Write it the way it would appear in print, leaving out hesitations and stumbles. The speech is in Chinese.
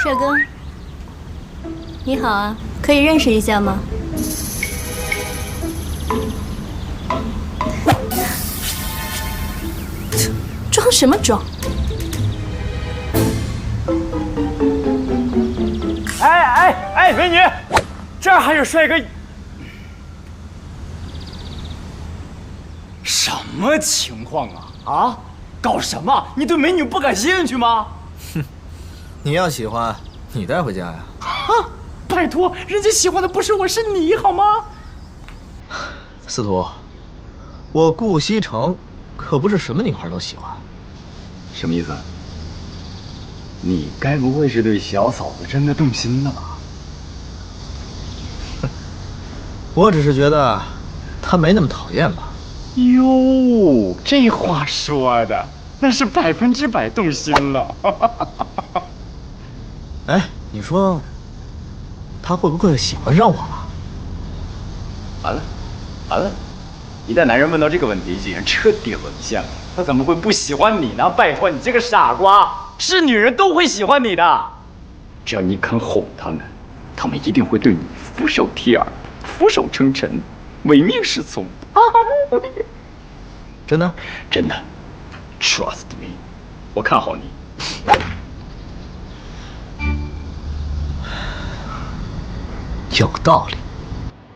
帅哥，你好啊，可以认识一下吗？装什么装？哎，美女，这儿还有帅哥。什么情况啊？啊，搞什么？你对美女不感兴趣吗？哼，你要喜欢，你带回家呀。啊，拜托，人家喜欢的不是我，是你好吗？司徒，我顾西城可不是什么女孩都喜欢。什么意思？你该不会是对小嫂子真的动心了吧？我只是觉得她没那么讨厌吧。哟，这话说的，那是100%动心了。哎，你说她会不会喜欢上我了？完了，完了！一旦男人问到这个问题，竟然彻底沦陷了。他怎么会不喜欢你呢？拜托，你这个傻瓜，是女人都会喜欢你的。只要你肯哄他们，他们一定会对你俯首帖耳、俯首称臣、唯命是从。真的？真的 ，Trust me， 我看好你。有道理。